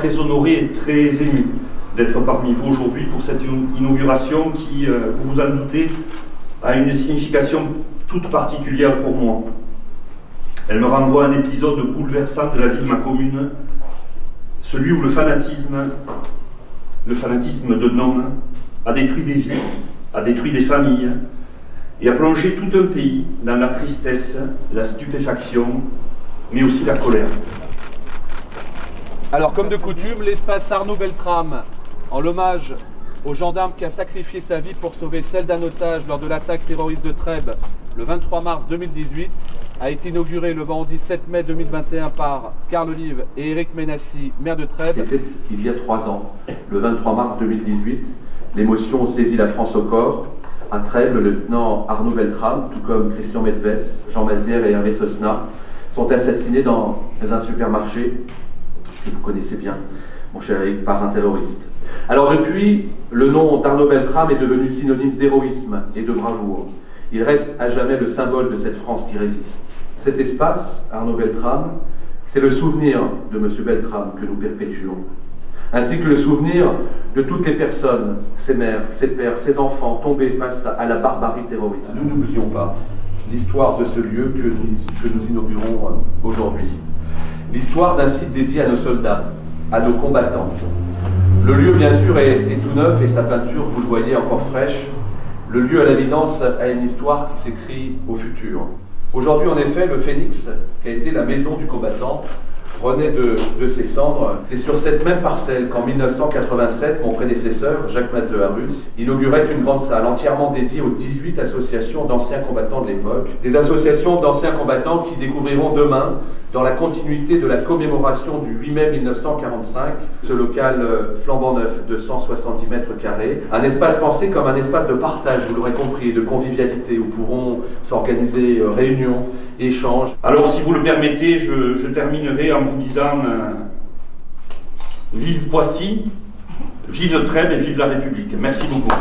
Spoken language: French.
très honoré et très ému d'être parmi vous aujourd'hui pour cette inauguration qui, vous vous en doutez, a une signification toute particulière pour moi. Elle me renvoie à un épisode bouleversant de la vie de ma commune, celui où le fanatisme d'un homme a détruit des vies, a détruit des familles et a plongé tout un pays dans la tristesse, la stupéfaction, mais aussi la colère. Alors, comme de coutume, l'espace Arnaud Beltrame, en l'hommage au gendarme qui a sacrifié sa vie pour sauver celle d'un otage lors de l'attaque terroriste de Trèbes le 23 mars 2018, a été inauguré le vendredi 7 mai 2021 par Carl Olive et Éric Ménassi, maire de Trèbes. C'était il y a 3 ans, le 23 mars 2018. L'émotion saisit la France au corps. À Trèbes, le lieutenant Arnaud Beltrame, tout comme Christian Medves, Jean Mazière et Hervé Sosna, sont assassinés dans un supermarché que vous connaissez bien, mon cher Eric, par un terroriste. Alors depuis, le nom d'Arnaud Beltrame est devenu synonyme d'héroïsme et de bravoure. Il reste à jamais le symbole de cette France qui résiste. Cet espace, Arnaud Beltrame, c'est le souvenir de M. Beltrame que nous perpétuons, ainsi que le souvenir de toutes les personnes, ses mères, ses pères, ses enfants, tombés face à la barbarie terroriste. Nous n'oublions pas l'histoire de ce lieu que nous inaugurons aujourd'hui. L'histoire d'un site dédié à nos soldats, à nos combattants. Le lieu, bien sûr, est tout neuf et sa peinture, vous le voyez, encore fraîche. Le lieu, à l'évidence, a une histoire qui s'écrit au futur. Aujourd'hui, en effet, le Phénix, qui a été la maison du combattant, renaît de ses cendres. C'est sur cette même parcelle qu'en 1987, mon prédécesseur, Jacques Mas de Harus, inaugurait une grande salle entièrement dédiée aux 18 associations d'anciens combattants de l'époque. Des associations d'anciens combattants qui découvriront demain, dans la continuité de la commémoration du 8 mai 1945, ce local flambant neuf de 170 mètres carrés, un espace pensé comme un espace de partage, vous l'aurez compris, de convivialité, où pourront s'organiser réunions, échanges. Alors si vous le permettez, je terminerai en vous disant vive Poissy, vive Trèbes et vive la République. Merci beaucoup.